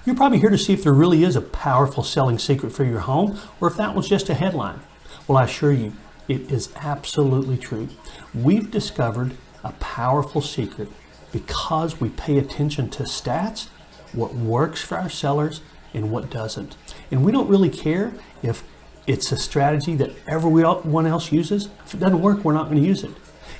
You're probably here to see if there really is a powerful selling secret for your home, or if that was just a headline. Well, I assure you, it is absolutely true. We've discovered a powerful secret because we pay attention to stats, what works for our sellers and what doesn't. And we don't really care if it's a strategy that everyone else uses. If it doesn't work, we're not going to use it.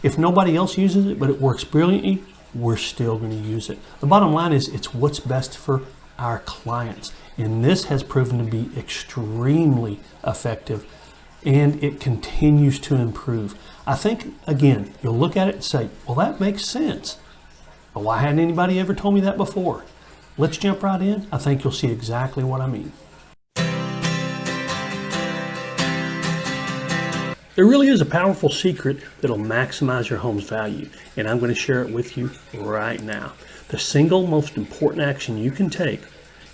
If nobody else uses it, but it works brilliantly, we're still going to use it. The bottom line is it's what's best for our clients. And this has proven to be extremely effective, and it continues to improve. I think, again, you'll look at it and say, well, that makes sense. But why hadn't anybody ever told me that before? Let's jump right in. I think you'll see exactly what I mean. There really is a powerful secret that'll maximize your home's value, and I'm going to share it with you right now. The single most important action you can take,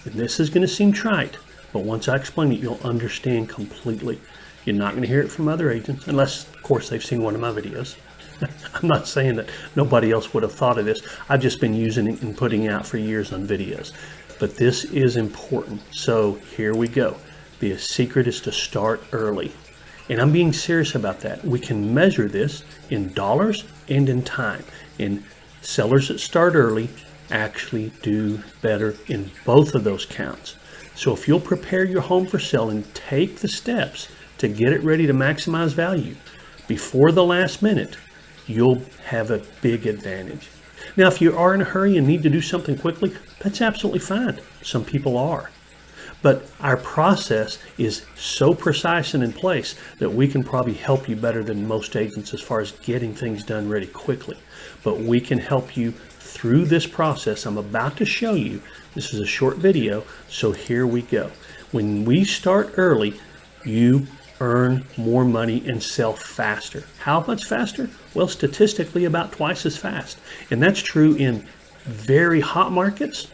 and this is going to seem trite, but once I explain it, you'll understand completely. You're not going to hear it from other agents, unless, of course, they've seen one of my videos. I'm not saying that nobody else would have thought of this. I've just been using it and putting it out for years on videos. But this is important. So here we go. The secret is to start early. And I'm being serious about that. We can measure this in dollars and in time. And sellers that start early actually do better in both of those counts. So if you'll prepare your home for sale and take the steps to get it ready to maximize value before the last minute, you'll have a big advantage. Now, if you are in a hurry and need to do something quickly, that's absolutely fine. Some people are. But our process is so precise and in place that we can probably help you better than most agents as far as getting things done really quickly. But we can help you through this process. I'm about to show you. This is a short video, so here we go. When we start early, you earn more money and sell faster. How much faster? Well, statistically about twice as fast. And that's true in very hot markets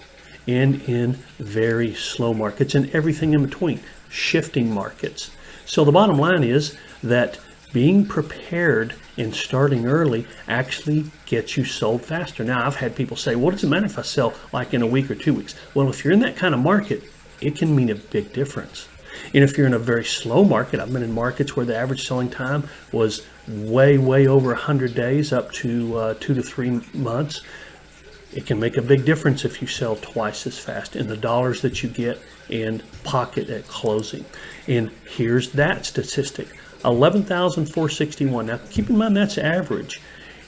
and in very slow markets and everything in between, shifting markets. So the bottom line is that being prepared and starting early actually gets you sold faster. Now, I've had people say, what does it matter if I sell like in a week or 2 weeks? Well, if you're in that kind of market, it can mean a big difference. And if you're in a very slow market, I've been in markets where the average selling time was way over 100 days up to 2 to 3 months. It can make a big difference if you sell twice as fast in the dollars that you get and pocket at closing. And here's that statistic, $11,461. Now, keep in mind that's average.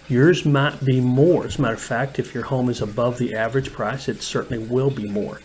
Yours might be more. As a matter of fact, if your home is above the average price, it certainly will be more.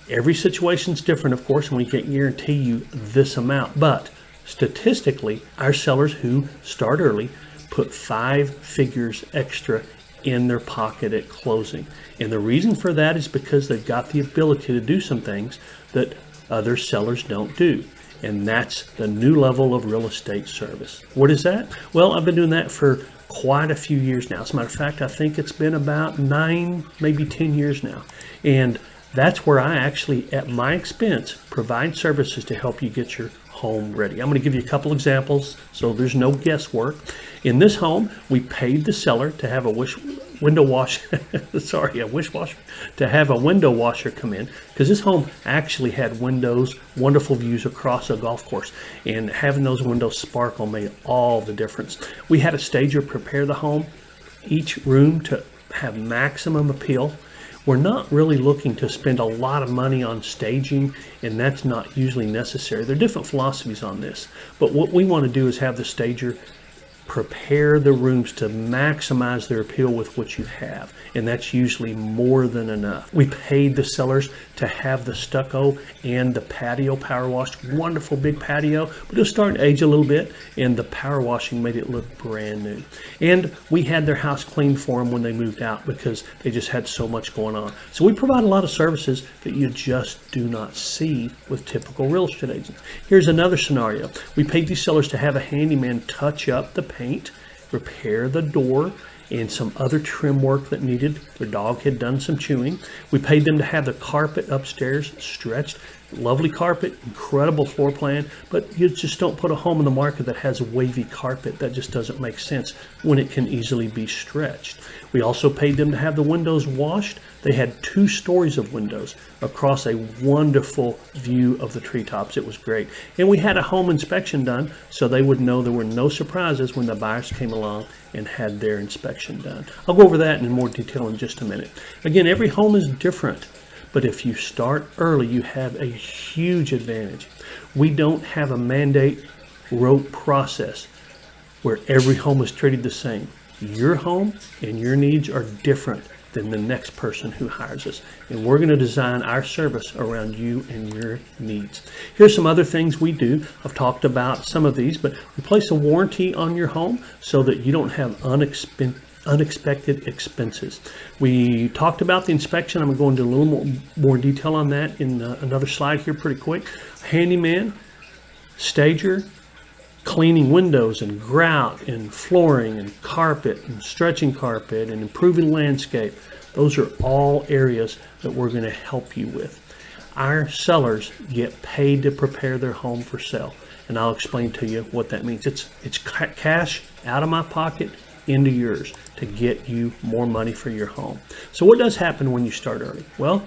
Every situation is different, of course, and we can't guarantee you this amount. But statistically, our sellers who start early put 5 figures extra in their pocket at closing. And the reason for that is because they've got the ability to do some things that other sellers don't do. And that's the new level of real estate service. What is that? Well, I've been doing that for quite a few years now. As a matter of fact, I think it's been about 9, maybe 10 years now. And that's where I actually, at my expense, provide services to help you get your home ready. I'm going to give you a couple examples so there's no guesswork. In this home, we paid the seller to have a window washer come in, because this home actually had windows, wonderful views across a golf course, and having those windows sparkle made all the difference. We had a stager prepare the home, each room to have maximum appeal. We're not really looking to spend a lot of money on staging, and that's not usually necessary. There are different philosophies on this, but what we want to do is have the stager prepare the rooms to maximize their appeal with what you have, and that's usually more than enough. We paid the sellers to have the stucco and the patio power washed. Wonderful big patio, but it was starting to age a little bit, and the power washing made it look brand new. And we had their house cleaned for them when they moved out because they just had so much going on. So we provide a lot of services that you just do not see with typical real estate agents. Here's another scenario. We paid these sellers to have a handyman touch up the paint, repair the door, and some other trim work that needed. Their dog had done some chewing. We paid them to have the carpet upstairs stretched. Lovely carpet, incredible floor plan, but you just don't put a home in the market that has a wavy carpet. That just doesn't make sense when it can easily be stretched. We also paid them to have the windows washed. They had 2 stories of windows across a wonderful view of the treetops. It was great. And we had a home inspection done so they would know there were no surprises when the buyers came along and had their inspection done. I'll go over that in more detail in just a minute. Again, every home is different. But if you start early, you have a huge advantage. We don't have a mandate rote process where every home is treated the same. Your home and your needs are different than the next person who hires us. And we're going to design our service around you and your needs. Here's some other things we do. I've talked about some of these, but we place a warranty on your home so that you don't have unexpected expenses. We talked about the inspection. I'm going to go into a little more detail on that in another slide here pretty quick. Handyman, stager, cleaning windows and grout and flooring and carpet and stretching carpet and improving landscape. Those are all areas that we're going to help you with. Our sellers get paid to prepare their home for sale, and I'll explain to you what that means. It's cash out of my pocket into yours to get you more money for your home. So what does happen when you start early? Well,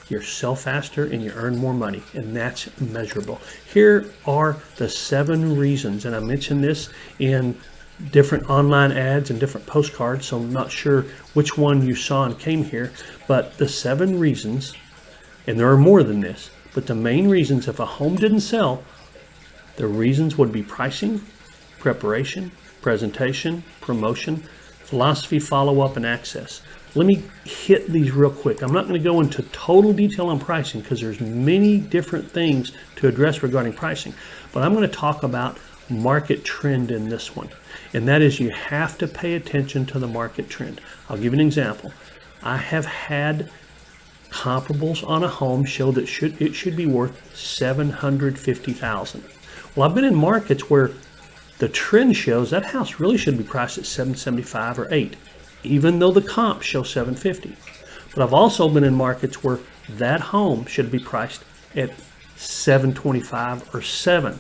you sell faster and you earn more money, and that's measurable. Here are the 7 reasons, and I mentioned this in different online ads and different postcards, so I'm not sure which one you saw and came here, but the 7 reasons, and there are more than this, but the main reasons if a home didn't sell, the reasons would be pricing, preparation, presentation, promotion, philosophy, follow-up, and access. Let me hit these real quick. I'm not going to go into total detail on pricing because there's many different things to address regarding pricing, but I'm going to talk about market trend in this one, and that is you have to pay attention to the market trend. I'll give you an example. I have had comparables on a home show that it should be worth $750,000. Well, I've been in markets where the trend shows that house really should be priced at $775,000 or $8,000, even though the comps show $750,000. But I've also been in markets where that home should be priced at $725,000 or $7,000,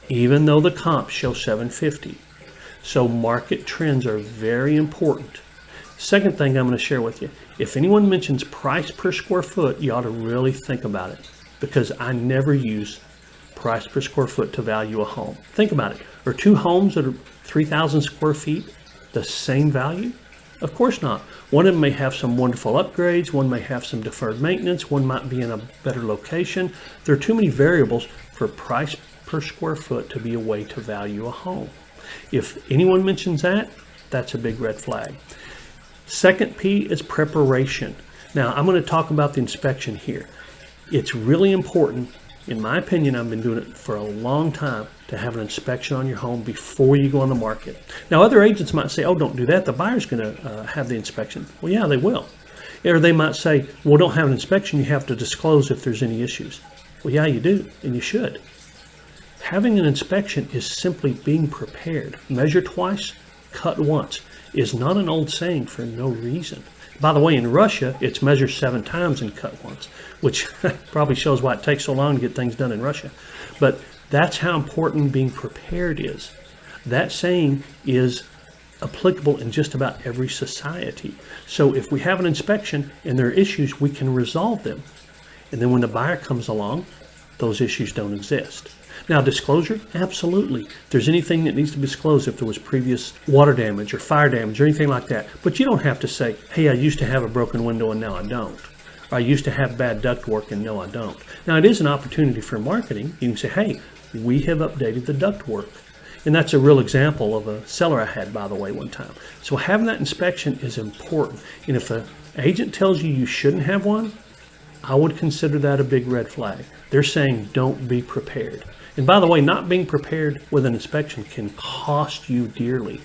even though the comps show $750,000. So market trends are very important. Second thing I'm going to share with you, if anyone mentions price per square foot, you ought to really think about it, because I never use price per square foot to value a home. Think about it. Are 2 homes that are 3,000 square feet the same value? Of course not. One of them may have some wonderful upgrades, one may have some deferred maintenance, one might be in a better location. There are too many variables for price per square foot to be a way to value a home. If anyone mentions that, that's a big red flag. Second P is preparation. Now, I'm going to talk about the inspection here. It's really important, in my opinion, I've been doing it for a long time, to have an inspection on your home before you go on the market. Now, other agents might say, oh, don't do that. The buyer's going to have the inspection. Well, yeah, they will. Or they might say, well, don't have an inspection. You have to disclose if there's any issues. Well, yeah, you do, and you should. Having an inspection is simply being prepared. Measure twice, cut once is not an old saying for no reason. By the way, in Russia, it's measure 7 times and cut once, which probably shows why it takes so long to get things done in Russia. But that's how important being prepared is. That saying is applicable in just about every society. So if we have an inspection and there are issues, we can resolve them. And then when the buyer comes along, those issues don't exist. Now, disclosure, absolutely. If there's anything that needs to be disclosed, if there was previous water damage or fire damage or anything like that, but you don't have to say, hey, I used to have a broken window and now I don't. Or I used to have bad ductwork and no, I don't. Now, it is an opportunity for marketing. You can say, hey, we have updated the ductwork. And that's a real example of a seller I had, by the way, one time. So having that inspection is important. And if an agent tells you you shouldn't have one, I would consider that a big red flag. They're saying don't be prepared. And by the way, not being prepared with an inspection can cost you dearly.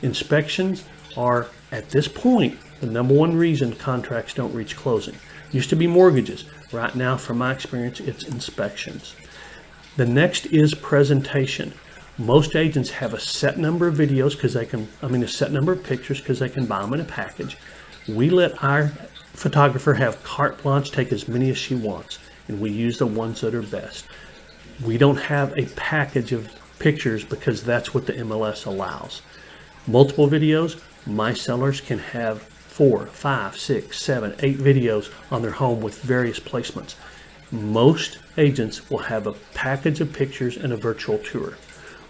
Inspections are, at this point, the number one reason contracts don't reach closing. Used to be mortgages. Right now, from my experience, it's inspections. The next is presentation. Most agents have a set number of videos because they can, a set number of pictures because they can buy them in a package. We let our photographer have carte blanche, take as many as she wants, and we use the ones that are best. We don't have a package of pictures because that's what the MLS allows. Multiple videos, my sellers can have 4, 5, 6, 7, 8 videos on their home with various placements. Most agents will have a package of pictures and a virtual tour.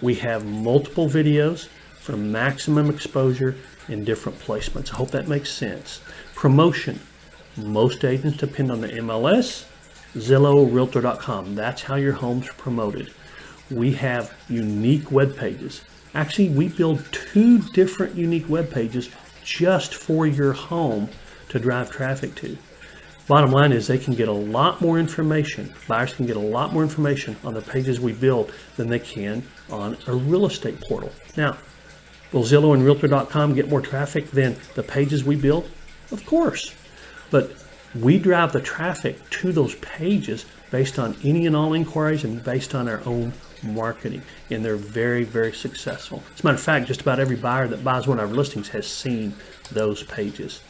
We have multiple videos for maximum exposure in different placements. I hope that makes sense. Promotion. Most agents depend on the MLS, Zillow, Realtor.com. That's how your home's promoted. We have unique web pages. Actually, we build 2 different unique web pages just for your home to drive traffic to. Bottom line is they can get a lot more information. Buyers can get a lot more information on the pages we build than they can on a real estate portal. Now, will Zillow and Realtor.com get more traffic than the pages we build? Of course. But we drive the traffic to those pages based on any and all inquiries and based on our own marketing. And they're very, very successful. As a matter of fact, just about every buyer that buys one of our listings has seen those pages.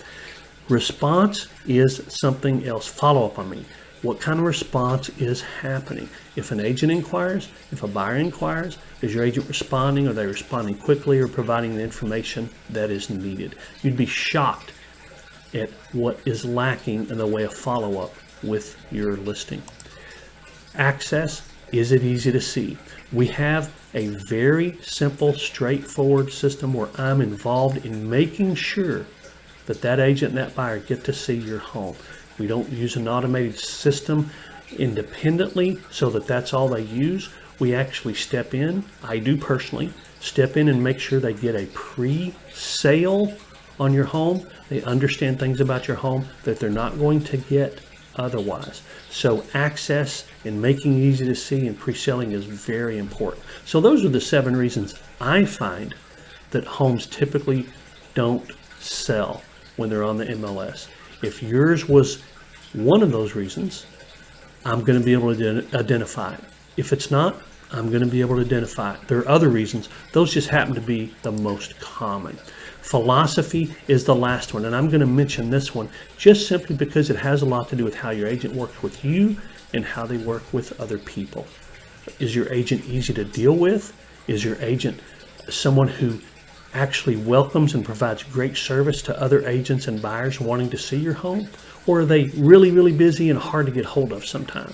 Response is something else. Follow up on me. What kind of response is happening? If an agent inquires, if a buyer inquires, is your agent responding? Are they responding quickly or providing the information that is needed? You'd be shocked at what is lacking in the way of follow-up with your listing. Access, is it easy to see? We have a very simple, straightforward system where I'm involved in making sure that agent and that buyer get to see your home. We don't use an automated system independently so that's all they use. We actually step in, I do personally, step in and make sure they get a pre-sale on your home. They understand things about your home that they're not going to get otherwise. So access and making it easy to see and pre-selling is very important. So those are the 7 reasons I find that homes typically don't sell when they're on the MLS. If yours was one of those reasons, I'm going to be able to identify it. If it's not, I'm going to be able to identify it. There are other reasons. Those just happen to be the most common. Philosophy is the last one, and I'm going to mention this one just simply because it has a lot to do with how your agent works with you and how they work with other people. Is your agent easy to deal with? Is your agent someone who actually welcomes and provides great service to other agents and buyers wanting to see your home? Or are they really, really busy and hard to get hold of sometimes?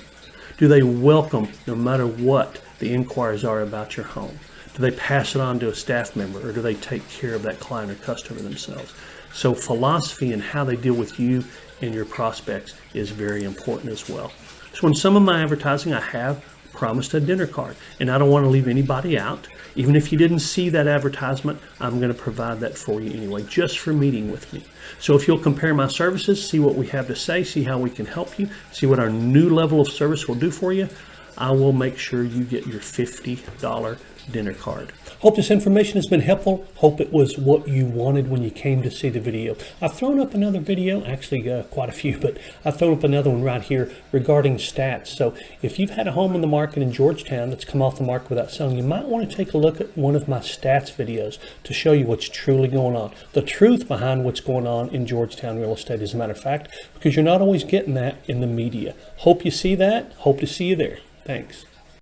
Do they welcome no matter what the inquiries are about your home? Do they pass it on to a staff member, or do they take care of that client or customer themselves? So philosophy and how they deal with you and your prospects is very important as well. So in some of my advertising, I have promised a dinner card, and I don't want to leave anybody out. Even if you didn't see that advertisement, I'm going to provide that for you anyway, just for meeting with me. So if you'll compare my services, see what we have to say, see how we can help you, see what our new level of service will do for you, I will make sure you get your $50 dinner card. Hope this information has been helpful. Hope it was what you wanted when you came to see the video. I've thrown up another video, actually quite a few, but I've thrown up another one right here regarding stats. So if you've had a home in the market in Georgetown that's come off the market without selling, you might want to take a look at one of my stats videos to show you what's truly going on. The truth behind what's going on in Georgetown real estate, as a matter of fact, because you're not always getting that in the media. Hope you see that. Hope to see you there. Thanks.